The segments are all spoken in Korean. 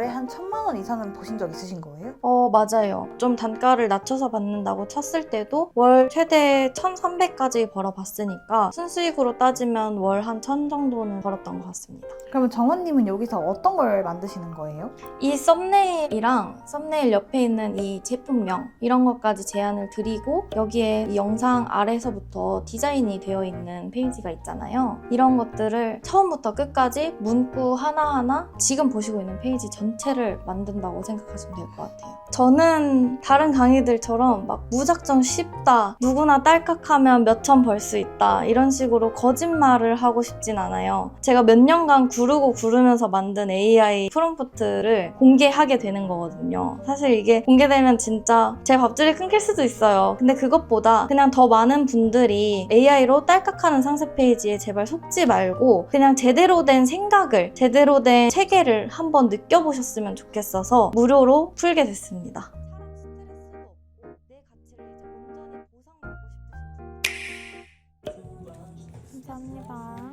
달에 한 1,000만 원 이상은 버신 적 있으신 거예요? 맞아요. 좀 단가를 낮춰서 받는다고 쳤을 때도 월 최대 1,300까지 벌어봤으니까 순수익으로 따지면 월 한 1,000 정도는 벌었던 것 같습니다. 그러면 정원님은 여기서 어떤 걸 만드시는 거예요? 이 썸네일이랑 썸네일 옆에 있는 이 제품명 이런 것까지 제안을 드리고 여기에 이 영상 아래서부터 디자인이 되어 있는 페이지가 있잖아요. 이런 것들을 처음부터 끝까지 문구 하나하나 지금 보시고 있는 페이지 전체를 만든다고 생각하시면 될 것 같아요. 저는 다른 강의들처럼 막 무작정 쉽다, 누구나 딸깍하면 몇천 벌 수 있다 이런 식으로 거짓말을 하고 싶진 않아요. 제가 몇 년간 구르면서 만든 AI 프롬프트를 공개하게 되는 거거든요. 사실 이게 공개되면 진짜 제 밥줄이 끊길 수도 있어요. 근데 그것보다 그냥 더 많은 분들이 AI로 딸깍하는 상세 페이지에 제발 속지 말고 그냥 제대로 된 생각을, 제대로 된 체계를 한번 느껴보셨으면 좋겠어서 무료로 풀게 됐습니다. 감사합니다.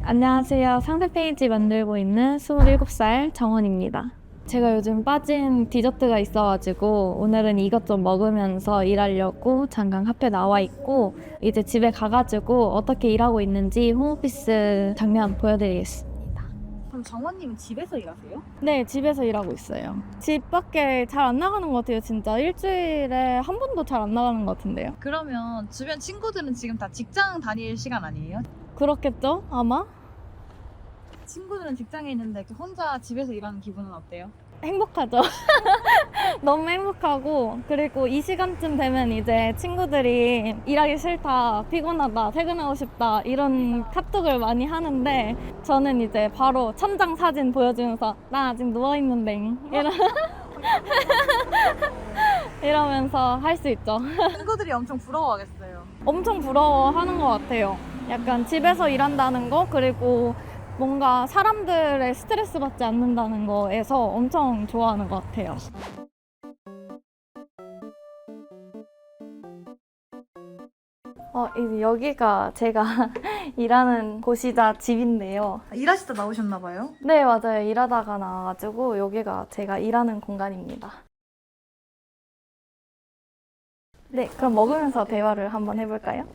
안녕하세요. 상세 페이지 만들고 있는 27살 정원입니다. 제가 요즘 빠진 디저트가 있어가지고 오늘은 이것 좀 먹으면서 일하려고 잠깐 카페 나와 있고 이제 집에 가가지고 어떻게 일하고 있는지 홈오피스 장면 보여드리겠습니다. 그럼 정원님은 집에서 일하세요? 네, 집에서 일하고 있어요. 집 밖에 잘 안 나가는 것 같아요. 진짜 일주일에 한 번도 잘 안 나가는 것 같은데요. 그러면 주변 친구들은 지금 다 직장 다닐 시간 아니에요? 그렇겠죠? 아마? 친구들은 직장에 있는데 이렇게 혼자 집에서 일하는 기분은 어때요? 행복하죠. 너무 행복하고 그리고 이 시간쯤 되면 이제 친구들이 일하기 싫다, 피곤하다, 퇴근하고 싶다 이런 카톡을 많이 하는데 저는 이제 바로 천장 사진 보여주면서 나 아직 누워있는데 이러면서 할 수 있죠. 친구들이 엄청 부러워하겠어요. 엄청 부러워하는 것 같아요. 약간 집에서 일한다는 거 그리고 뭔가 사람들의 스트레스 받지 않는다는 거에서 엄청 좋아하는 것 같아요. 이제 여기가 제가 일하는 곳이자 집인데요. 일하시다 나오셨나 봐요? 네, 맞아요. 일하다가 나와가지고 여기가 제가 일하는 공간입니다. 네, 그럼 먹으면서 대화를 한번 해볼까요?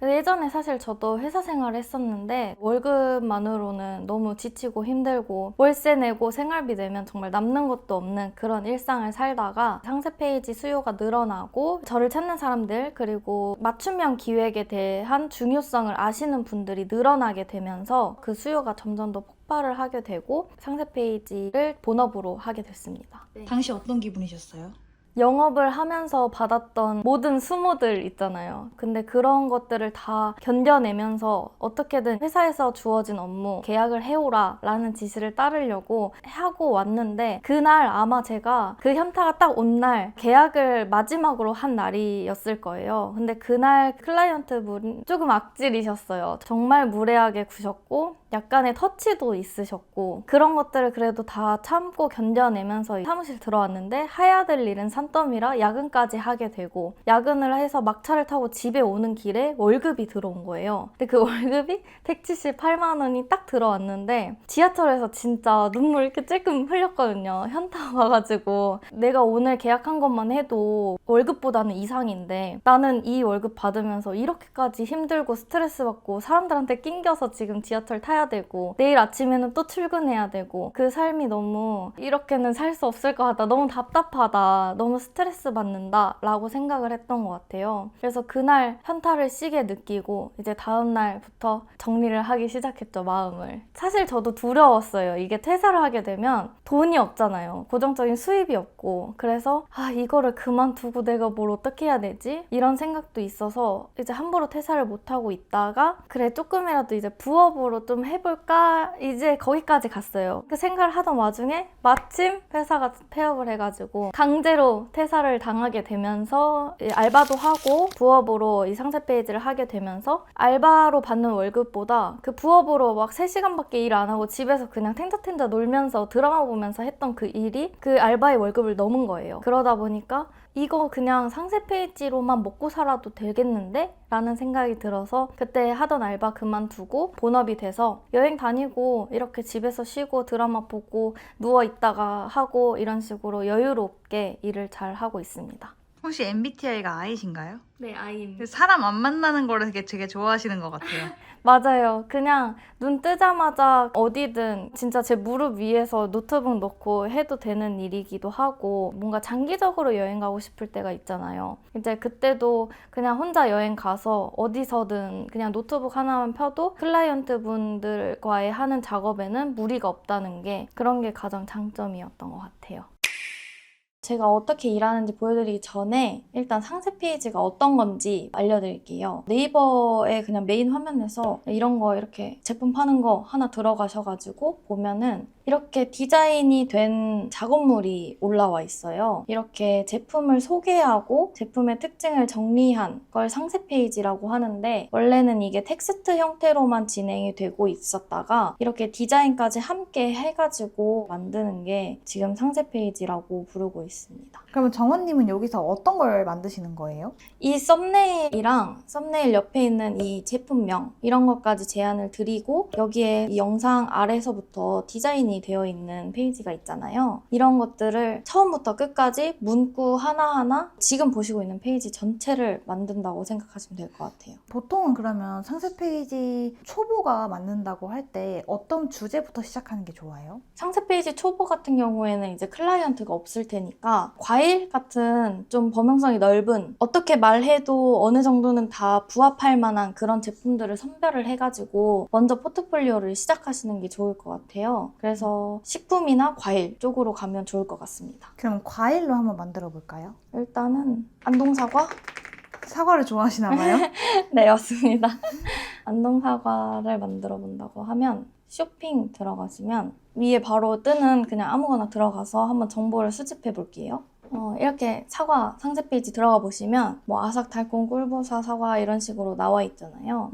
예전에 사실 저도 회사 생활을 했었는데 월급만으로는 너무 지치고 힘들고 월세 내고 생활비 내면 정말 남는 것도 없는 그런 일상을 살다가 상세 페이지 수요가 늘어나고 저를 찾는 사람들 그리고 맞춤형 기획에 대한 중요성을 아시는 분들이 늘어나게 되면서 그 수요가 점점 더 폭발을 하게 되고 상세 페이지를 본업으로 하게 됐습니다. 당시 어떤 기분이셨어요? 영업을 하면서 받았던 모든 수모들 있잖아요. 근데 그런 것들을 다 견뎌내면서 어떻게든 회사에서 주어진 업무 계약을 해오라 라는 지시를 따르려고 하고 왔는데 그날 아마 제가 그 현타가 딱 온 날 계약을 마지막으로 한 날이었을 거예요. 근데 그날 클라이언트 분이 조금 악질이셨어요. 정말 무례하게 구셨고 약간의 터치도 있으셨고 그런 것들을 그래도 다 참고 견뎌내면서 사무실 들어왔는데 해야 될 일은 산더미라 야근까지 하게 되고 야근을 해서 막차를 타고 집에 오는 길에 월급이 들어온 거예요. 근데 그 월급이 178만 원이 딱 들어왔는데 지하철에서 진짜 눈물 이렇게 찔끔 흘렸거든요. 현타 와가지고 내가 오늘 계약한 것만 해도 월급보다는 이상인데 나는 이 월급 받으면서 이렇게까지 힘들고 스트레스 받고 사람들한테 낑겨서 지금 지하철 타야 되고 내일 아침에는 또 출근해야 되고 그 삶이 너무 이렇게는 살 수 없을 것 같다. 너무 답답하다. 너무 스트레스 받는다 라고 생각을 했던 것 같아요. 그래서 그날 현타를 시게 느끼고 이제 다음 날부터 정리를 하기 시작했죠, 마음을. 사실 저도 두려웠어요. 이게 퇴사를 하게 되면 돈이 없잖아요. 고정적인 수입이 없고 그래서 이거를 그만두고 내가 뭘 어떻게 해야 되지? 이런 생각도 있어서 이제 함부로 퇴사를 못하고 있다가 그래 조금이라도 이제 부업으로 좀 해볼까? 이제 거기까지 갔어요. 그 생각을 하던 와중에 마침 회사가 폐업을 해가지고 강제로 퇴사를 당하게 되면서 알바도 하고 부업으로 이 상세 페이지를 하게 되면서 알바로 받는 월급보다 그 부업으로 막 3시간밖에 일 안 하고 집에서 그냥 텐자텐자 놀면서 드라마 보면서 했던 그 일이 그 알바의 월급을 넘은 거예요. 그러다 보니까 이거 그냥 상세 페이지로만 먹고 살아도 되겠는데? 라는 생각이 들어서 그때 하던 알바 그만두고 본업이 돼서 여행 다니고 이렇게 집에서 쉬고 드라마 보고 누워있다가 하고 이런 식으로 여유롭게 일을 잘 하고 있습니다. 혹시 MBTI가 I신가요? 네, 아이입니다. 사람 안 만나는 거를 되게 좋아하시는 것 같아요. 맞아요. 그냥 눈 뜨자마자 어디든 진짜 제 무릎 위에서 노트북 놓고 해도 되는 일이기도 하고 뭔가 장기적으로 여행 가고 싶을 때가 있잖아요. 이제 그때도 그냥 혼자 여행 가서 어디서든 그냥 노트북 하나만 펴도 클라이언트 분들과의 하는 작업에는 무리가 없다는 게 그런 게 가장 장점이었던 것 같아요. 제가 어떻게 일하는지 보여드리기 전에 일단 상세 페이지가 어떤 건지 알려드릴게요. 네이버에 그냥 메인 화면에서 이런 거 이렇게 제품 파는 거 하나 들어가셔가지고 보면은 이렇게 디자인이 된 작업물이 올라와 있어요. 이렇게 제품을 소개하고 제품의 특징을 정리한 걸 상세 페이지라고 하는데 원래는 이게 텍스트 형태로만 진행이 되고 있었다가 이렇게 디자인까지 함께 해가지고 만드는 게 지금 상세 페이지라고 부르고 있습니다. 그러면 정원님은 여기서 어떤 걸 만드시는 거예요? 이 썸네일이랑 썸네일 옆에 있는 이 제품명 이런 것까지 제안을 드리고 여기에 이 영상 아래서부터 디자인이 되어 있는 페이지가 있잖아요. 이런 것들을 처음부터 끝까지 문구 하나하나 지금 보시고 있는 페이지 전체를 만든다고 생각하시면 될 것 같아요. 보통은 그러면 상세 페이지 초보가 만든다고 할 때 어떤 주제부터 시작하는 게 좋아요? 상세 페이지 초보 같은 경우에는 이제 클라이언트가 없을 테니까 과일 같은 좀 범용성이 넓은 어떻게 말해도 어느 정도는 다 부합할 만한 그런 제품들을 선별을 해가지고 먼저 포트폴리오를 시작하시는 게 좋을 것 같아요. 그래서 식품이나 과일 쪽으로 가면 좋을 것 같습니다. 그럼 과일로 한번 만들어 볼까요? 일단은 안동사과? 사과를 좋아하시나 봐요? 네, 맞습니다. 안동사과를 만들어 본다고 하면 쇼핑 들어가시면 위에 바로 뜨는 그냥 아무거나 들어가서 한번 정보를 수집해 볼게요. 이렇게 사과 상세 페이지 들어가 보시면 뭐 아삭 달콤 꿀보사 사과 이런 식으로 나와 있잖아요.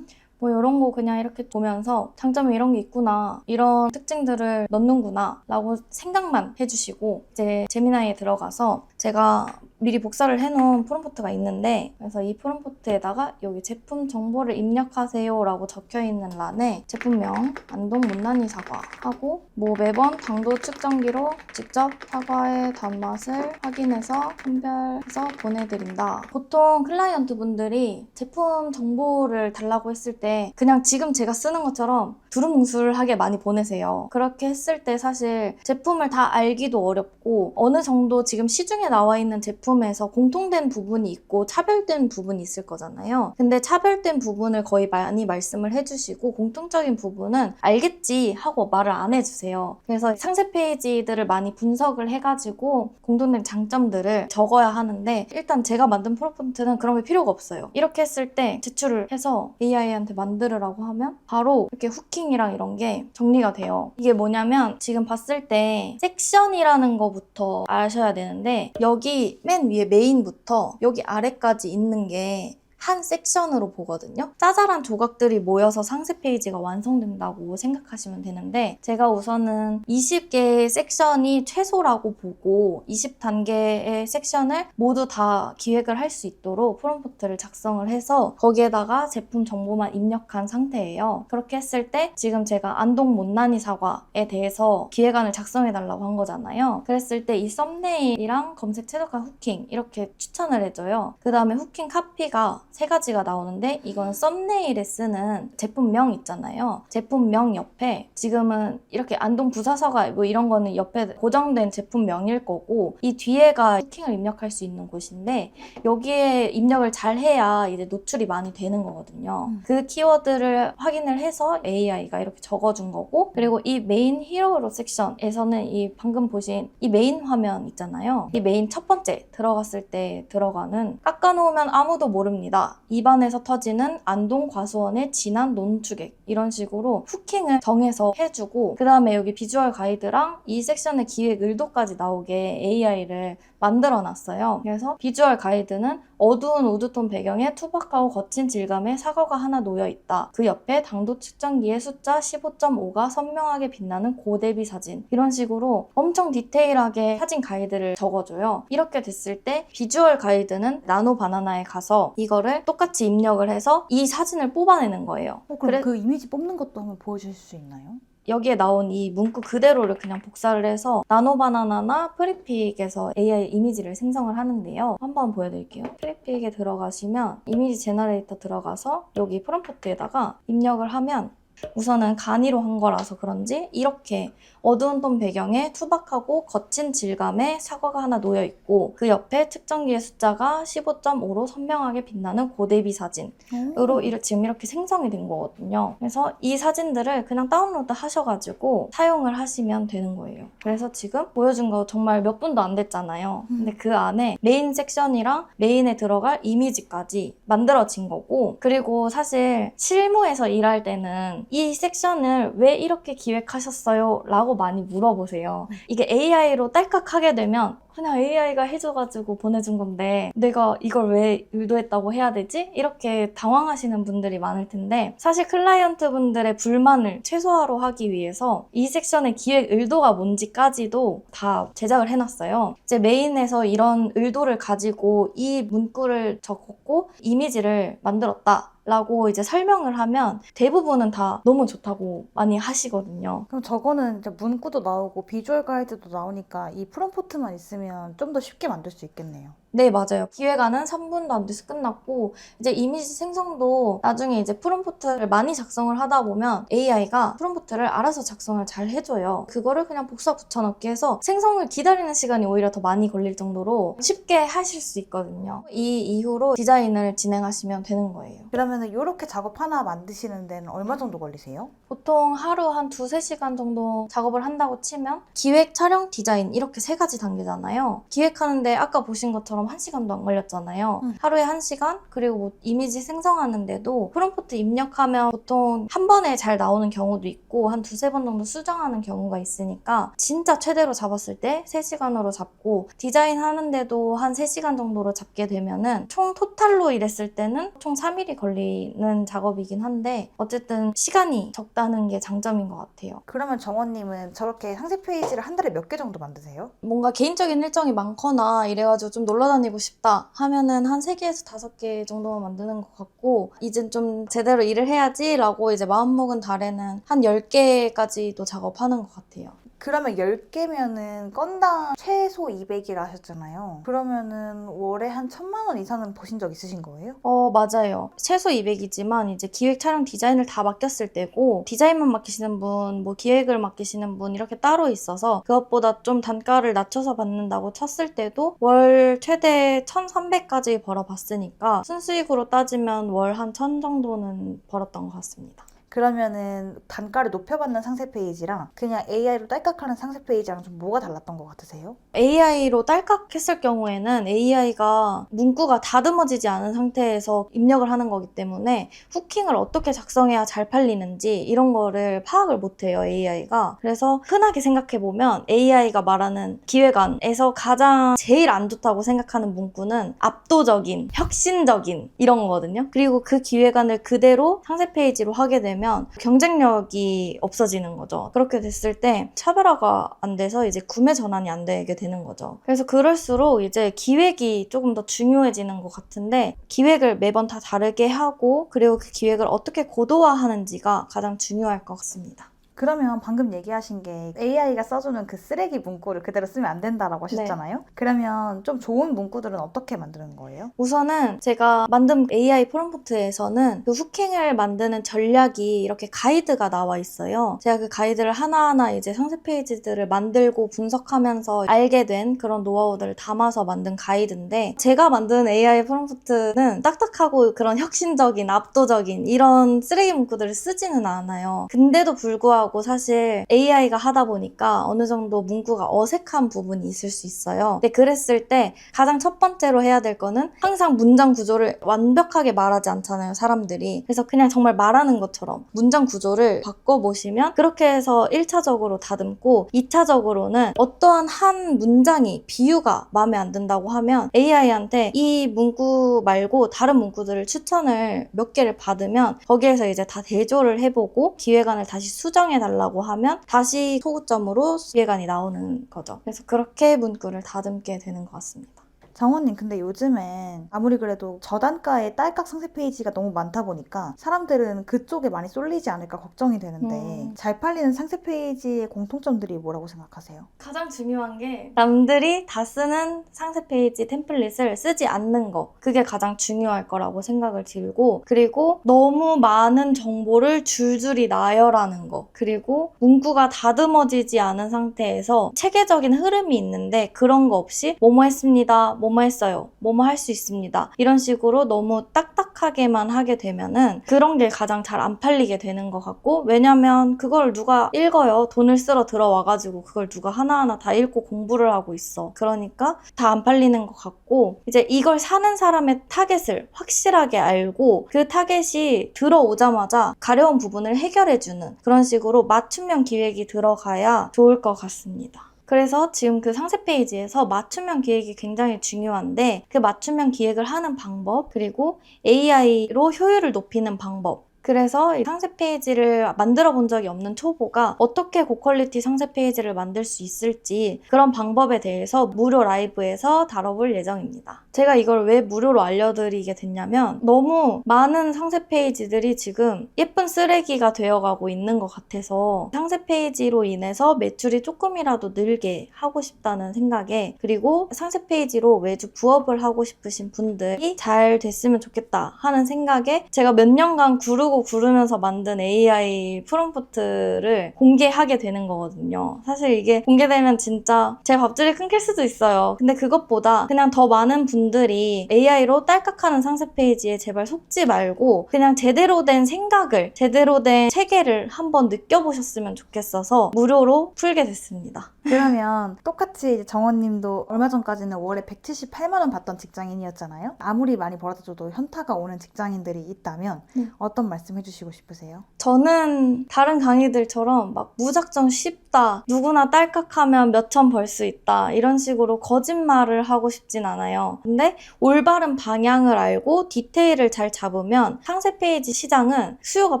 뭐 이런 거 그냥 이렇게 보면서 장점이 이런 게 있구나, 이런 특징들을 넣는구나 라고 생각만 해주시고 이제 제미나이에 들어가서 제가 미리 복사를 해놓은 프롬프트가 있는데 그래서 이 프롬프트에다가 여기 제품 정보를 입력하세요 라고 적혀있는 란에 제품명 안동 못난이 사과 하고 뭐 매번 당도 측정기로 직접 사과의 단맛을 확인해서 선별해서 보내드린다. 보통 클라이언트 분들이 제품 정보를 달라고 했을 때 그냥 지금 제가 쓰는 것처럼 두루뭉술하게 많이 보내세요. 그렇게 했을 때 사실 제품을 다 알기도 어렵고 어느 정도 지금 시중에 나와 있는 제품에서 공통된 부분이 있고 차별된 부분이 있을 거잖아요. 근데 차별된 부분을 거의 많이 말씀을 해주시고 공통적인 부분은 알겠지 하고 말을 안 해주세요. 그래서 상세 페이지들을 많이 분석을 해가지고 공통된 장점들을 적어야 하는데 일단 제가 만든 프롬프트는 그런 게 필요가 없어요. 이렇게 했을 때 제출을 해서 AI한테 만들으라고 하면 바로 이렇게 후킹이랑 이런 게 정리가 돼요. 이게 뭐냐면 지금 봤을 때 섹션이라는 거부터 아셔야 되는데 여기 맨 위에 메인부터 여기 아래까지 있는 게 한 섹션으로 보거든요. 짜잘한 조각들이 모여서 상세 페이지가 완성된다고 생각하시면 되는데 제가 우선은 20개의 섹션이 최소라고 보고 20단계의 섹션을 모두 다 기획을 할 수 있도록 프롬프트를 작성을 해서 거기에다가 제품 정보만 입력한 상태예요. 그렇게 했을 때 지금 제가 안동 못난이 사과에 대해서 기획안을 작성해달라고 한 거잖아요. 그랬을 때 이 썸네일이랑 검색 최적화 후킹 이렇게 추천을 해줘요. 그 다음에 후킹 카피가 세 가지가 나오는데 이건 썸네일에 쓰는 제품명 있잖아요. 제품명 옆에 지금은 이렇게 안동 부사서가 뭐 이런 거는 옆에 고정된 제품명일 거고 이 뒤에가 후킹을 입력할 수 있는 곳인데 여기에 입력을 잘 해야 이제 노출이 많이 되는 거거든요. 그 키워드를 확인을 해서 AI가 이렇게 적어준 거고 그리고 이 메인 히어로 섹션에서는 이 방금 보신 이 메인 화면 있잖아요. 이 메인 첫 번째 들어갔을 때 들어가는 깎아놓으면 아무도 모릅니다. 입안에서 터지는 안동 과수원의 진한 논주객 이런 식으로 후킹을 정해서 해주고 그 다음에 여기 비주얼 가이드랑 이 섹션의 기획 의도까지 나오게 AI를 만들어 놨어요. 그래서 비주얼 가이드는 어두운 우드톤 배경에 투박하고 거친 질감의 사과가 하나 놓여있다. 그 옆에 당도 측정기의 숫자 15.5가 선명하게 빛나는 고대비 사진. 이런 식으로 엄청 디테일하게 사진 가이드를 적어줘요. 이렇게 됐을 때 비주얼 가이드는 나노바나나에 가서 이거를 똑같이 입력을 해서 이 사진을 뽑아내는 거예요. 그럼 그 이미지 뽑는 것도 한번 보여주실 수 있나요? 여기에 나온 이 문구 그대로를 그냥 복사를 해서 나노바나나나 프리픽에서 AI 이미지를 생성을 하는데요. 한번 보여드릴게요. 프리픽에 들어가시면 이미지 제너레이터 들어가서 여기 프롬프트에다가 입력을 하면 우선은 간이로 한 거라서 그런지 이렇게 어두운 톤 배경에 투박하고 거친 질감의 사과가 하나 놓여있고 그 옆에 측정기의 숫자가 15.5로 선명하게 빛나는 고대비 사진으로 지금 이렇게 생성이 된 거거든요. 그래서 이 사진들을 그냥 다운로드 하셔가지고 사용을 하시면 되는 거예요. 그래서 지금 보여준 거 정말 몇 분도 안 됐잖아요. 근데 그 안에 메인 섹션이랑 메인에 들어갈 이미지까지 만들어진 거고, 그리고 사실 실무에서 일할 때는 이 섹션을 왜 이렇게 기획하셨어요? 라고 많이 물어보세요. 이게 AI로 딸깍 하게 되면 그냥 AI가 해줘가지고 보내준 건데 내가 이걸 왜 의도했다고 해야 되지? 이렇게 당황하시는 분들이 많을 텐데, 사실 클라이언트 분들의 불만을 최소화로 하기 위해서 이 섹션의 기획 의도가 뭔지까지도 다 제작을 해놨어요. 이제 메인에서 이런 의도를 가지고 이 문구를 적었고 이미지를 만들었다 라고 이제 설명을 하면 대부분은 다 너무 좋다고 많이 하시거든요. 그럼 저거는 이제 문구도 나오고 비주얼 가이드도 나오니까 이 프롬프트만 있으면 좀 더 쉽게 만들 수 있겠네요. 네, 맞아요. 기획안은 3분도 안 돼서 끝났고, 이제 이미지 생성도 나중에 이제 프롬프트를 많이 작성을 하다 보면 AI가 프롬프트를 알아서 작성을 잘 해줘요. 그거를 그냥 복사 붙여넣기 해서 생성을 기다리는 시간이 오히려 더 많이 걸릴 정도로 쉽게 하실 수 있거든요. 이 이후로 디자인을 진행하시면 되는 거예요. 그러면 이렇게 작업 하나 만드시는 데는 얼마 정도 걸리세요? 보통 하루 한 2-3시간 정도 작업을 한다고 치면 기획, 촬영, 디자인 이렇게 3가지 단계잖아요. 기획하는데 아까 보신 것처럼 1시간도 안 걸렸잖아요. 하루에 1시간, 그리고 뭐 이미지 생성하는데도 프롬프트 입력하면 보통 한 번에 잘 나오는 경우도 있고 한 2-3번 정도 수정하는 경우가 있으니까 진짜 최대로 잡았을 때 3시간으로 잡고, 디자인 하는데도 한 3시간 정도로 잡게 되면은 총 토탈로 일했을 때는 총 3일이 걸리는 작업이긴 한데 어쨌든 시간이 적다는 게 장점인 것 같아요. 그러면 정원님은 저렇게 상세 페이지를 한 달에 몇 개 정도 만드세요? 뭔가 개인적인 일정이 많거나 이래가지고 좀 놀러 다니고 싶다 하면은 한 3개에서 5개 정도만 만드는 것 같고, 이젠 좀 제대로 일을 해야지 라고 이제 마음먹은 달에는 한 10개까지도 작업하는 것 같아요. 그러면 10개면은 건당 최소 200이라 하셨잖아요. 그러면은 월에 한 1,000만 원 이상은 버신 적 있으신 거예요? 맞아요. 최소 200이지만 이제 기획, 촬영, 디자인을 다 맡겼을 때고, 디자인만 맡기시는 분, 뭐 기획을 맡기시는 분 이렇게 따로 있어서 그것보다 좀 단가를 낮춰서 받는다고 쳤을 때도 월 최대 1,300까지 벌어봤으니까 순수익으로 따지면 월 한 1,000 정도는 벌었던 것 같습니다. 그러면은 단가를 높여받는 상세 페이지랑 그냥 AI로 딸깍하는 상세 페이지랑 좀 뭐가 달랐던 것 같으세요? AI로 딸깍했을 경우에는 AI가 문구가 다듬어지지 않은 상태에서 입력을 하는 거기 때문에 후킹을 어떻게 작성해야 잘 팔리는지 이런 거를 파악을 못해요, AI가. 그래서 흔하게 생각해보면 AI가 말하는 기획안에서 가장 제일 안 좋다고 생각하는 문구는 압도적인, 혁신적인 이런 거거든요. 그리고 그 기획안을 그대로 상세 페이지로 하게 되면 경쟁력이 없어지는 거죠. 그렇게 됐을 때 차별화가 안 돼서 이제 구매 전환이 안 되게 되는 거죠. 그래서 그럴수록 이제 기획이 조금 더 중요해지는 것 같은데, 기획을 매번 다 다르게 하고 그리고 그 기획을 어떻게 고도화하는지가 가장 중요할 것 같습니다. 그러면 방금 얘기하신 게 AI가 써주는 그 쓰레기 문구를 그대로 쓰면 안 된다라고 하셨잖아요. 그러면 좀 좋은 문구들은 어떻게 만드는 거예요? 우선은 제가 만든 AI 프롬프트에서는 그 후킹을 만드는 전략이 이렇게 가이드가 나와 있어요. 제가 그 가이드를 하나하나 이제 상세 페이지들을 만들고 분석하면서 알게 된 그런 노하우들을 담아서 만든 가이드인데, 제가 만든 AI 프롬프트는 딱딱하고 그런 혁신적인, 압도적인 이런 쓰레기 문구들을 쓰지는 않아요. 근데도 불구하고 불구하고 사실 AI가 하다 보니까 어느 정도 문구가 어색한 부분이 있을 수 있어요. 근데 그랬을 때 가장 첫 번째로 해야 될 거는 항상 문장 구조를 완벽하게 말하지 않잖아요, 사람들이. 그래서 그냥 정말 말하는 것처럼 문장 구조를 바꿔보시면 그렇게 해서 1차적으로 다듬고 2차적으로는 어떠한 한 문장이 비유가 마음에 안 든다고 하면 AI한테 이 문구 말고 다른 문구들을 추천을 몇 개를 받으면 거기에서 이제 다 대조를 해보고 기획안을 다시 수정해달라고 하면 다시 소구점으로 기획안이 나오는 거죠. 그래서 그렇게 문구를 다듬게 되는 것 같습니다. 정원님, 근데 요즘엔 아무리 그래도 저단가의 딸깍 상세 페이지가 너무 많다 보니까 사람들은 그쪽에 많이 쏠리지 않을까 걱정이 되는데 잘 팔리는 상세 페이지의 공통점들이 뭐라고 생각하세요? 가장 중요한 게 남들이 다 쓰는 상세 페이지 템플릿을 쓰지 않는 거, 그게 가장 중요할 거라고 생각을 들고, 그리고 너무 많은 정보를 줄줄이 나열하는 거, 그리고 문구가 다듬어지지 않은 상태에서 체계적인 흐름이 있는데 그런 거 없이 뭐뭐 했습니다, 뭐뭐 했어요, 뭐뭐 할 수 있습니다, 이런 식으로 너무 딱딱하게만 하게 되면은 그런 게 가장 잘 안 팔리게 되는 것 같고, 왜냐면 그걸 누가 읽어요? 돈을 쓰러 들어와가지고 그걸 누가 하나하나 다 읽고 공부를 하고 있어. 그러니까 다 안 팔리는 것 같고, 이제 이걸 사는 사람의 타겟을 확실하게 알고 그 타겟이 들어오자마자 가려운 부분을 해결해주는 그런 식으로 맞춤형 기획이 들어가야 좋을 것 같습니다. 그래서 지금 그 상세 페이지에서 맞춤형 기획이 굉장히 중요한데, 그 맞춤형 기획을 하는 방법, 그리고 AI로 효율을 높이는 방법, 그래서 이 상세 페이지를 만들어 본 적이 없는 초보가 어떻게 고퀄리티 상세 페이지를 만들 수 있을지, 그런 방법에 대해서 무료 라이브에서 다뤄볼 예정입니다. 제가 이걸 왜 무료로 알려드리게 됐냐면 너무 많은 상세 페이지들이 지금 예쁜 쓰레기가 되어가고 있는 것 같아서 상세 페이지로 인해서 매출이 조금이라도 늘게 하고 싶다는 생각에, 그리고 상세 페이지로 매주 부업을 하고 싶으신 분들이 잘 됐으면 좋겠다 하는 생각에 제가 몇 년간 구르면서 만든 AI 프롬프트를 공개하게 되는 거거든요. 사실 이게 공개되면 진짜 제 밥줄이 끊길 수도 있어요. 근데 그것보다 그냥 더 많은 분들이 AI로 딸깍하는 상세 페이지에 제발 속지 말고 그냥 제대로 된 생각을, 제대로 된 체계를 한번 느껴보셨으면 좋겠어서 무료로 풀게 됐습니다. 그러면 똑같이 이제 정원님도 얼마 전까지는 월에 178만 원 받던 직장인이었잖아요. 아무리 많이 벌어다 줘도 현타가 오는 직장인들이 있다면 어떤 말씀 해주시고 싶으세요? 저는 다른 강의들처럼 막 무작정 쉽다, 누구나 딸깍하면 몇천 벌 수 있다, 이런 식으로 거짓말을 하고 싶진 않아요. 근데 올바른 방향을 알고 디테일을 잘 잡으면 상세 페이지 시장은 수요가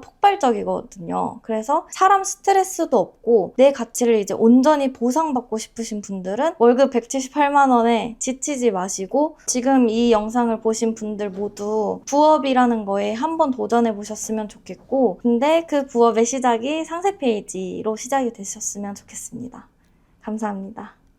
폭발적이거든요. 그래서 사람 스트레스도 없고 내 가치를 이제 온전히 보상받고 싶으신 분들은 월급 178만 원에 지치지 마시고 지금 이 영상을 보신 분들 모두 부업이라는 거에 한번 도전해 보셨으면 좋겠고, 근데 그 부업의 시작이 상세 페이지로 시작이 되셨으면 좋겠습니다. 감사합니다.